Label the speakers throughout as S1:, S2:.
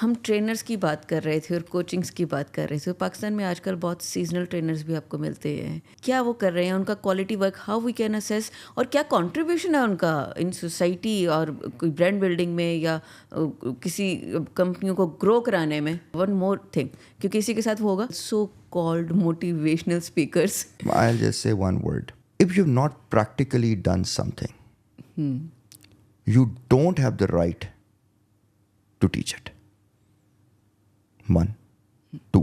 S1: हम ट्रेनर्स की बात कर रहे थे और कोचिंग्स की बात कर रहे थे। पाकिस्तान में आजकल बहुत सीजनल ट्रेनर्स भी आपको मिलते हैं। क्या वो कर रहे हैं, उनका quality work how we can assess, और क्या कंट्रीब्यूशन है उनका इन सोसाइटी और कोई ब्रांड बिल्डिंग में या किसी कंपनियों को ग्रो कराने में। वन मोर थिंग, क्योंकि इसी के साथ वो होगा so called motivational speakers.
S2: I'll just say one word. If you've not practically done something, you don't have the right to teach it. 1. 2.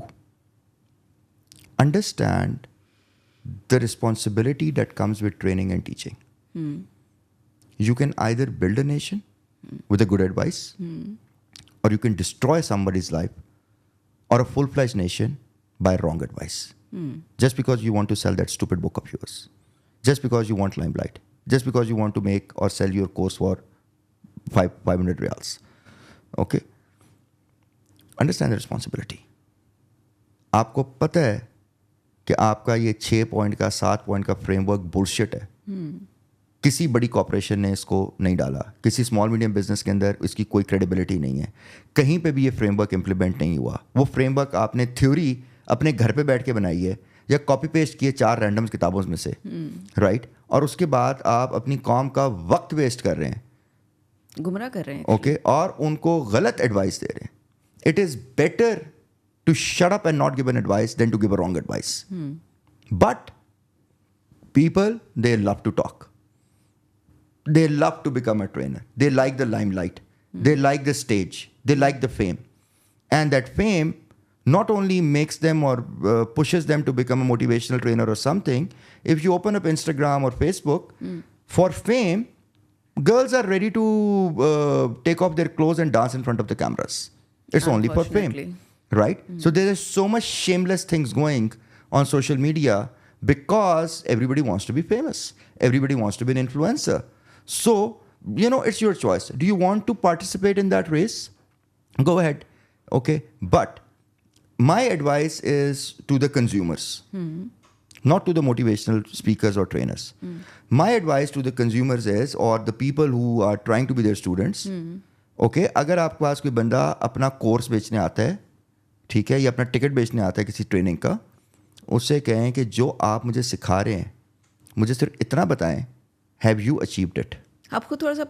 S2: Understand the responsibility that comes with training and teaching. You can either build a nation with a good advice, or you can destroy somebody's life or a full-fledged nation by wrong advice. Just because you want to sell that stupid book of yours, just because you want limelight, just because you want to make or sell your course for 500 riyals. Okay? Understand the responsibility. आपको पता है कि आपका ये 6 point का 7 point का framework bullshit है. किसी बड़ी कॉर्पोरेशन ने इसको नहीं डाला, किसी स्मॉल मीडियम बिजनेस के अंदर इसकी कोई क्रेडिबिलिटी नहीं है, कहीं पे भी ये फ्रेमवर्क इम्प्लीमेंट नहीं हुआ. वो फ्रेमवर्क आपने थ्योरी अपने घर पे बैठ के बनाई है या कॉपी पेस्ट किए 4 रैंडम किताबों में से, राइट? और उसके बाद आप अपनी कौम का वक्त वेस्ट कर रहे हैं,
S1: गुमराह कर रहे हैं.
S2: ओके, और उनको गलत एडवाइस दे रहे हैं. It is better to shut up and not give an advice than to give a wrong advice. But people, they love to talk. They love to become a trainer. They like the limelight. They like the stage. They like the fame. And that fame not only makes them or pushes them to become a motivational trainer or something. If you open up Instagram or Facebook, for fame, girls are ready to take off their clothes and dance in front of the cameras. It's only for fame. Right? So there is so much shameless things going on social media because everybody wants to be famous. Everybody wants to be an influencer. So, it's your choice. Do you want to participate in that race? Go ahead. Okay. But my advice is to the consumers, not to the motivational speakers or trainers. My advice to the consumers is, or the people who are trying to be their students, okay, अगर आपके पास कोई बंदा अपना course बेचने आता है, ठीक है, या अपना टिकट बेचने आता है किसी ट्रेनिंग का, उससे कहें कि जो आप मुझे सिखा रहे हैं, मुझे सिर्फ इतना बताएं, हैव यू अचीव्ड इट?
S1: आपको थोड़ा सा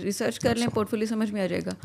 S1: रिसर्च कर लें, पोर्टफोलियो समझ में आ जाएगा.